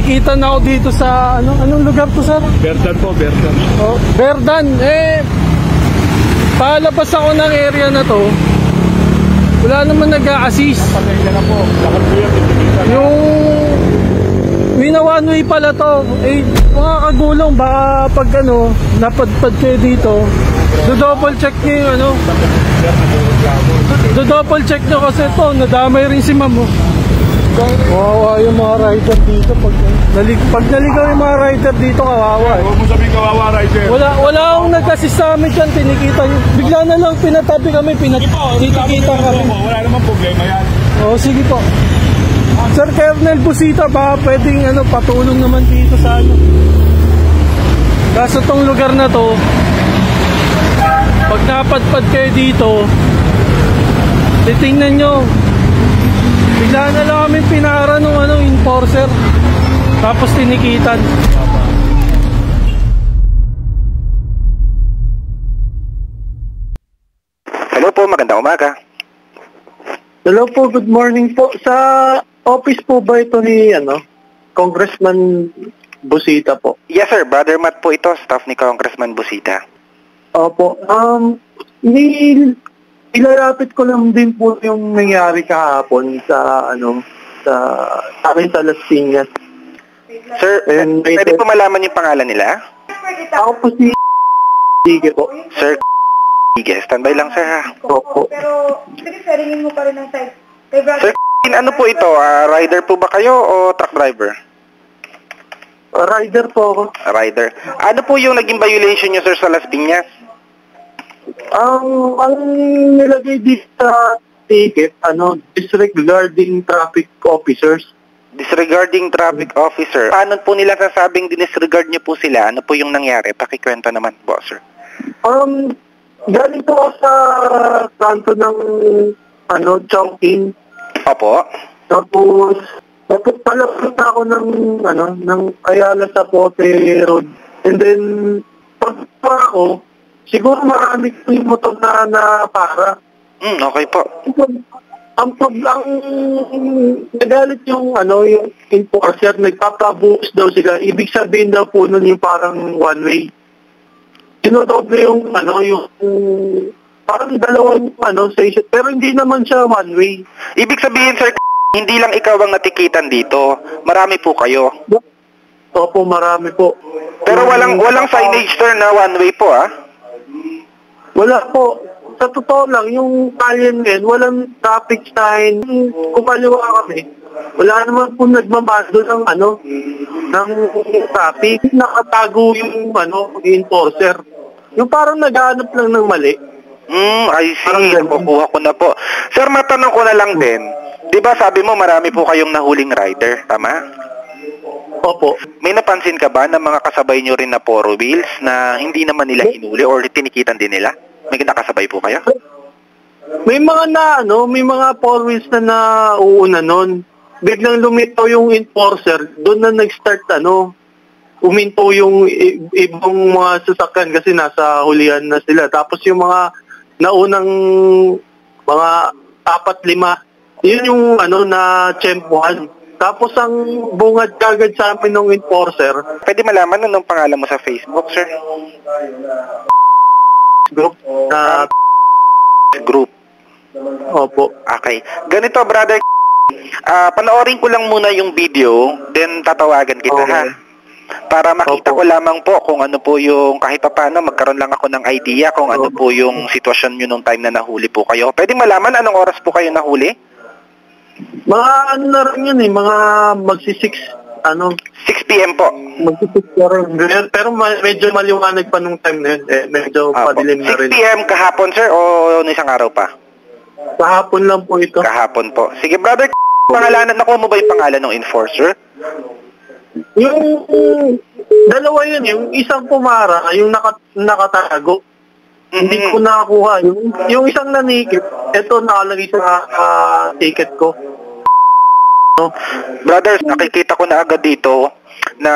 tinikitan ako dito sa anong lugar to, sir? Berdan po, Berdan. Oh, Berdan. Palabas ako ng area na to. Wala naman nag-a-assist. Pasensya na po. Lahat po yan, tinikitan. Yung one way pala to. Mga kagulong, baka pag napadpad kayo dito, do-double check nyo yung do-double check nyo kasi to, nadamay rin si ma'am. Kawawa yung mga rider dito. Pag naligaw yung mga rider dito, kawawa eh. Huwag mo sabihin kawawa, rider. Wala akong nag-assist sa amin dyan, tinikita nyo. Bigla na lang pinatabi kami, tinikita kami. Wala namang problema yan. Oo, sige po. Sir Colonel Busita, baka pwedeng patulong naman dito sa Kaso tong lugar na to, pag napadpad kayo dito, titingnan nyo, bigla na lang kami pinara nung enforcer, tapos tinikitan. Hello po, magandang umaga. Hello po, good morning po. Sa office po ba ito ni Congressman Busita po? Yes sir, Brother Matt po ito, staff ni Congressman Busita. Opo. Ilalapit ko lang din po yung nangyari kahapon sa akin sa Las Piñas. Sir, pwede po malaman yung pangalan nila? Ako po si Sige po. Sir, sige, standby lang sir ha. Opo. Pero, referringin mo pa rin ng side. Kay Brother. Sir, ano po ito? Rider po ba kayo o truck driver? Rider po ako. Rider. Ano po yung naging violation nyo sir sa Las Piñas? Ang nilagay dito sa ticket, disregarding traffic officers. Disregarding traffic officer. Paano po nila sasabing dinisregard nyo po sila? Ano po yung nangyari? Pakikwento naman po sir. Galing po ako sa kanto ng Chongqing. Opo. Tapos palapit ako ng Ayala sa Pote Road. And then, pagpa ako, siguro marami ko yung motor na para. Okay po. Ang nagalit yung enforcer, nagpapabuhos daw sila. Ibig sabihin daw po nun yung parang one way. Sinodoble yung parang dalawang station, pero hindi naman siya one way. Ibig sabihin sir, hindi lang ikaw ang natikitan dito. Marami po kayo. Opo, marami po. Pero walang signage sir na one way po Wala po. Sa totoo lang, yung kalyen ngayon, walang traffic sign. Kumaliwa kami. Wala naman po nagmamando ng traffic. Nakatago yung enforcer. Yung parang naghahanap lang ng mali. I see. Nakukuha ko na po. Sir, matanong ko na lang din. Di ba sabi mo marami po kayong nahuling rider, tama? Opo. May napansin ka ba na mga kasabay nyo rin na four wheels na hindi naman nila hinuli or tinikitan din nila? May nakasabay po kayo? May mga may mga four wheels na nauuna nun. Biglang lumitaw yung enforcer, doon na nag-start uminto yung ibang mga sasakyan kasi nasa hulihan na sila. Tapos yung mga naunang mga 4-5, yun yung na tsempuhan. Tapos ang bungad kagad sa amin ng enforcer. Pwede malaman anong pangalan mo sa Facebook, sir? Group na group. Opo. Okay. Ganito, brother. Panoorin ko lang muna yung video, then tatawagan kita, okay, ha? Para makita ko lamang po kung ano po yung, kahit pa paano, magkaroon lang ako ng idea kung ano po yung sitwasyon nyo nung time na nahuli po kayo. Pwede malaman anong oras po kayo nahuli? Mga na rin yun mga magsi-6, 6 p.m. po. Magsi-6 pero medyo maliwanag pa nung time na yun. Medyo padilim na rin. 6 p.m. kahapon, sir, o isang araw pa? Kahapon lang po ito. Kahapon po. Sige, brother, pangalanan, nakuha mo ba yung pangalan ng enforcer? Yung dalawa yun, yung isang pumara, yung nakatago. Hindi ko nakakuha. Yung isang nanikip, ito nakalagay sa ticket ko. Brothers, nakikita ko na agad dito na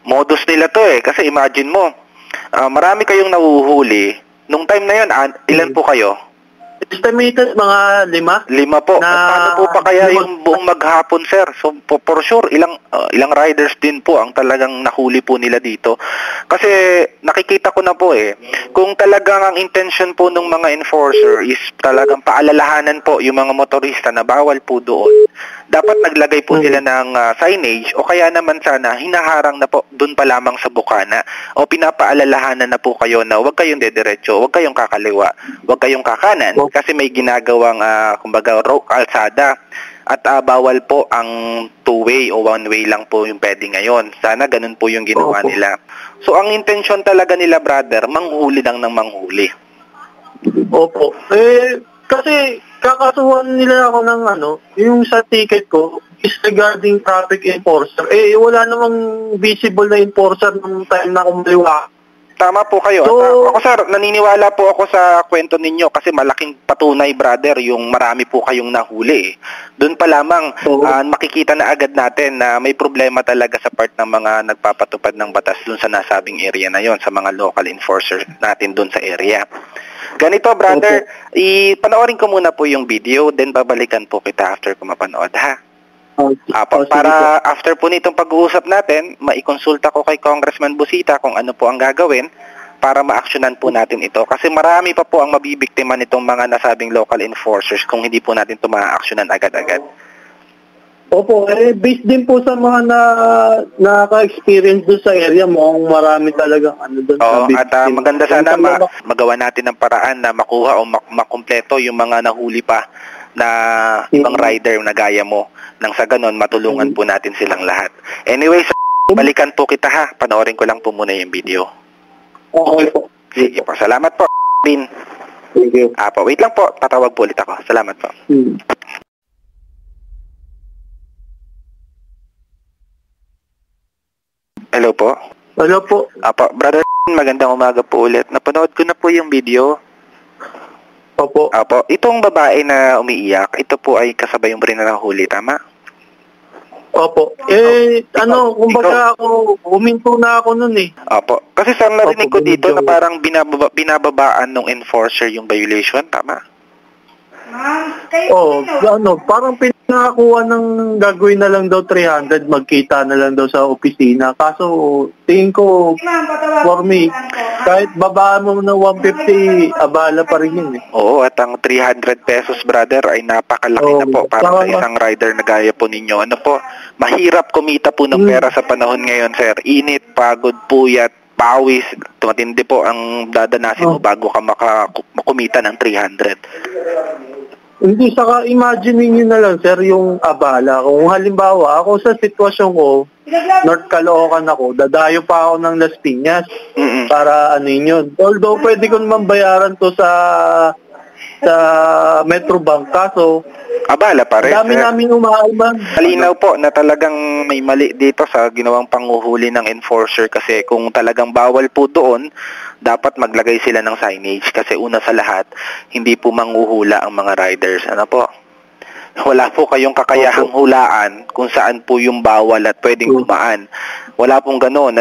modus nila to Kasi imagine mo, marami kayong nahuhuli. Nung time na yun, ilan po kayo? estimated mga 5. 5 po. Na- Paano po pa kaya yung buong maghapon, sir? So, for sure, ilang riders din po ang talagang nahuli po nila dito. Kasi nakikita ko na po kung talagang ang intention po ng mga enforcer is talagang paalalahanan po yung mga motorista na bawal po doon, dapat naglagay po sila ng signage o kaya naman sana hinaharang na po doon pa lamang sa bukana o pinapaalalahanan na po kayo na huwag kayong dediretso, huwag kayong kakaliwa, huwag kayong kakanan kasi may ginagawang kumbaga kalsada at bawal po ang two-way o one-way lang po yung pwede ngayon. Sana ganun po yung ginawa nila. So ang intention talaga nila, brother, manghuli lang ng manghuli. Opo. Kasi kakasuhan nila ako ng yung sa ticket ko is regarding traffic enforcer. Wala namang visible na enforcer nung time na kumaliwa. Tama po kayo. So, ako, sir, naniniwala po ako sa kwento ninyo kasi malaking patunay, brother, yung marami po kayong nahuli. Doon pa lamang makikita na agad natin na may problema talaga sa part ng mga nagpapatupad ng batas doon sa nasabing area na yon, sa mga local enforcers natin doon sa area. Ganito, brother, ipanoorin ko muna po yung video, then babalikan po kita after ko mapanood, ha? Para after po nitong pag-uusap natin, maikonsulta ko kay Congressman Busita kung ano po ang gagawin para ma-actionan po natin ito. Kasi marami pa po ang mabibiktima nitong mga nasabing local enforcers kung hindi po natin ito ma-actionan agad-agad. Opo, based din po sa mga naka-experience doon sa area, mukhang marami talaga doon. Oo, at maganda sana magawa natin ng paraan na makuha o makumpleto yung mga nahuli pa na ibang rider na gaya mo. Nang sa ganon, matulungan po natin silang lahat. Anyway, balikan po kita, ha. Panoorin ko lang po muna yung video. Okay po. Sige po. Salamat po, Lin. Thank you. Wait lang po. Tatawag po ulit ako. Salamat po. Hello po. Hello po. Brother, magandang umaga po ulit. Napanood ko na po yung video. Opo. Itong babae na umiiyak, ito po ay kasabay yung rin na nahuli, tama? Opo. Kumbaga ako, huminto na ako nun Kasi sir, narinig ko dito na parang binababaan ng enforcer yung violation, tama? Parang pinakakuha ng gagawin na lang daw 300, magkita na lang daw sa opisina. Kaso, tingin ko, for me, kahit babaan mo ng 150, abala pa rin yun Oo, at ang 300 pesos, brother, ay napakalaki na po para sa isang rider na gaya po ninyo. Mahirap kumita po ng pera sa panahon ngayon, sir. Init, pagod, puyat, pawis, tumatindi po ang dadanasin mo bago ka makumita ng 300. Hindi, saka imagine niyo na lang, sir, yung abala. Kung halimbawa, ako sa sitwasyon ko, North Caloocan ako, dadayo pa ako ng Las Piñas para yun. Although, pwede ko naman bayaran to sa Metrobank, kaso abala pa rin, dami namin umaalman. Malinaw po na talagang may mali dito sa ginawang panguhuli ng enforcer kasi kung talagang bawal po doon, dapat maglagay sila ng signage kasi una sa lahat, hindi po manghuhula ang mga riders. Wala po kayong kakayahang hulaan kung saan po yung bawal at pwedeng dumaan. Wala pong ganoon.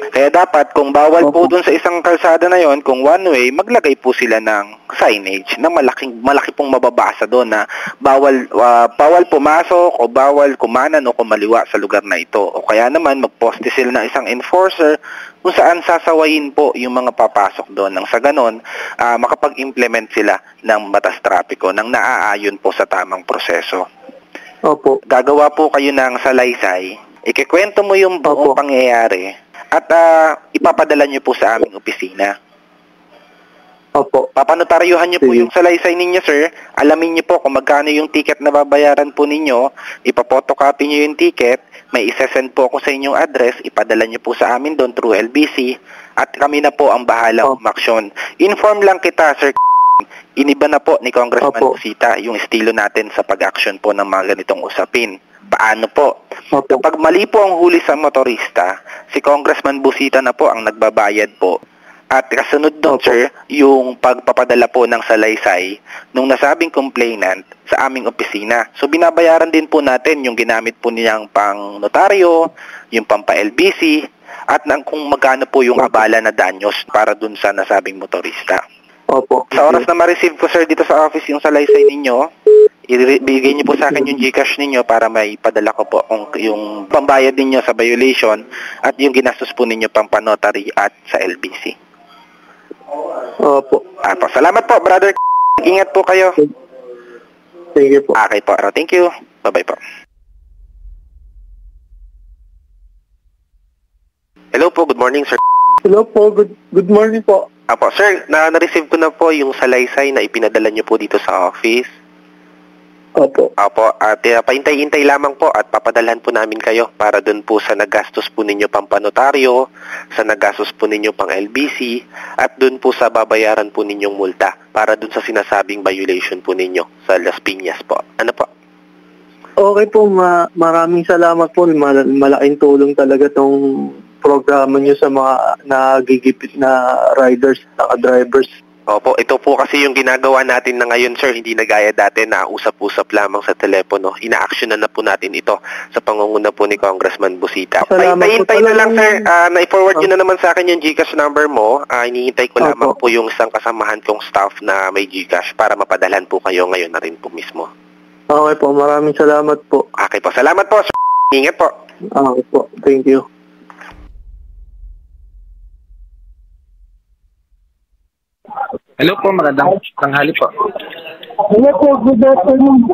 Kaya dapat kung bawal po dun sa isang kalsada na yon, kung one way, maglagay po sila ng signage na malaki pong mababasa doon na bawal pumasok o bawal kumanan o kumaliwa sa lugar na ito. O kaya naman magposte sila ng isang enforcer kung saan sasawayin po yung mga papasok doon. Nang sa ganon, makapag-implement sila ng batas trapiko nang naaayon po sa tamang proseso. Opo. Gagawa po kayo ng salaysay, ikikwento mo yung buong pangyayari at ipapadala nyo po sa aming opisina. Opo. Papanotaryuhan nyo po yung salaysay ninyo, sir. Alamin nyo po kung magkano yung ticket na babayaran po ninyo. Ipapotocopy nyo yung ticket. May isesend po ako sa inyong address. Ipadala nyo po sa amin doon through LBC. At kami na po ang bahala umaksyon. Inform lang kita, sir. Iniba na po ni Congressman Busita yung estilo natin sa pag-action po ng mga ganitong usapin. Paano po? Kapag mali po ang huli sa motorista, si Congressman Busita na po ang nagbabayad po. At kasunod doon, sir, yung pagpapadala po ng salaysay nung nasabing complainant sa aming opisina. So, binabayaran din po natin yung ginamit po niyang pang notaryo, yung pampa-LBC, at kung magkano po yung abala na danyos para dun sa nasabing motorista. Opo. Sa oras na ma-receive ko, sir, dito sa office yung salaysay ninyo, ibigay niyo po sa akin yung GCash ninyo para may padala ko po yung pambayad ninyo sa violation at yung ginastos po ninyo pang panotary at sa LBC. Opo. Salamat po, brother. Ingat po kayo. Sige po. Okay po. Thank you. Bye-bye po. Hello po. Good morning, sir. Hello po. Good morning po. Apo, sir, na-receive ko na po yung salaysay na ipinadala niyo po dito sa office. Opo. Opo, at paintay-intay lamang po at papadalhan po namin kayo para dun po sa nagastos po ninyo pang panotaryo, sa nagastos po ninyo pang LBC, at dun po sa babayaran po ninyong multa para dun sa sinasabing violation po ninyo sa Las Piñas po. Ano po? Okay po, maraming salamat po. Malaking tulong talaga tong programa nyo sa mga nagigipit na riders, drivers. Opo, ito po kasi yung ginagawa natin na ngayon, sir, hindi na gaya dati na usap-usap lamang sa telepono. Ina-actionan na po natin ito sa pangunguna po ni Congressman Busita. Pahintay na lang, sir. Na-forward nyo na naman sa akin yung GCash number mo. Hinihintay ko lamang po yung isang kasamahan kong staff na may GCash para mapadalhan po kayo ngayon na rin po mismo. Okay po, maraming salamat po. Okay po, salamat po, sir. Ingat po. Okay po, thank you. Hello po, magandang tanghali po. Hello po, good afternoon.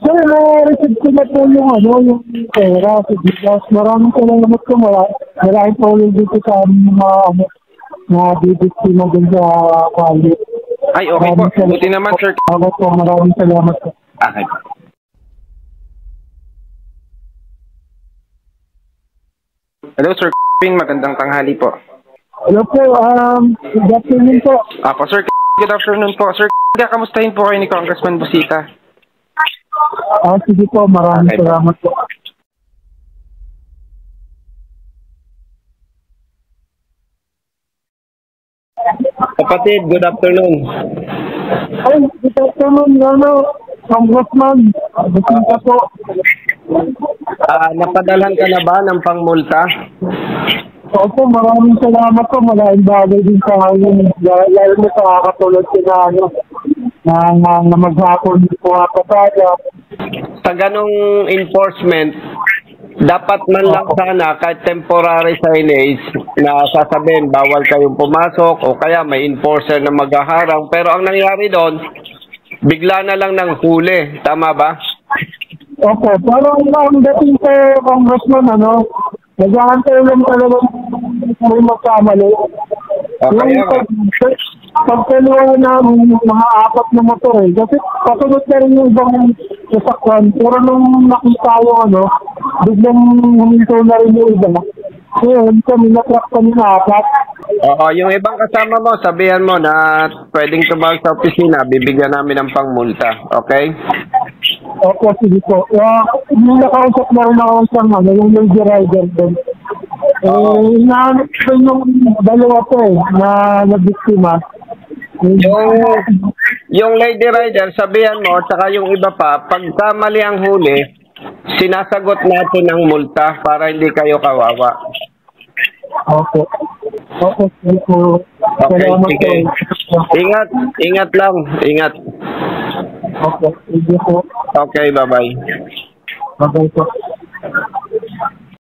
Sir, na-receive ko na po yung pera sa GCash. Maraming salamat po. Maraming po ulit dito sa mga bibiktima din sa kali. Ay, okay po. Buti naman, sir. Okay po, maraming salamat po. Okay po. Hello, Sir Ping. Magandang tanghali po. Hello po, good afternoon po. Apo, Sir good afternoon po. Sir kamustahin po kayo ni Congressman Busita? Sige po, maraming salamat po. Kapatid, good afternoon. Ay, good afternoon, Congressman. Busita po. Napadalhan ka na ba ng pangmulta? Opo, maraming salamat po. Malaking bagay din sa akin. Lalo na sa kakatulad ko na maghapon po kapataya. Sa ganong enforcement, dapat man lang sana kahit temporary signage na sasabihin bawal kayong pumasok o kaya may enforcer na maghaharang. Pero ang nangyari doon, bigla na lang ng huli. Tama ba? Opo, parang ang dating ko, Congressman, nag-aantay lang talaga may magkamali. Pagkaluwa na mga apat na motor kasi pasunod na rin yung ibang sasakwan. Pero nung nakita yung biglang huminto na rin yung iba. Ngayon kami na-track kami na apat. Oo, yung ibang kasama mo, sabihan mo na pwedeng tumawag sa opisina, bibigyan namin ng pangmulta. Okay? Opo, sige po. Yung nakausap na rin ako sa yung lady rider doon. Inaanap ko yung dalawa po na nabiktima. Yung lady rider, sabihan mo, saka yung iba pa, pagka mali ang huli, sinasagot natin ang multa para hindi kayo kawawa. Opo. Opo, sige po. Okay, sige. Ingat lang. Ingat. Opo, sige po. Okay, bye-bye. Bye-bye po.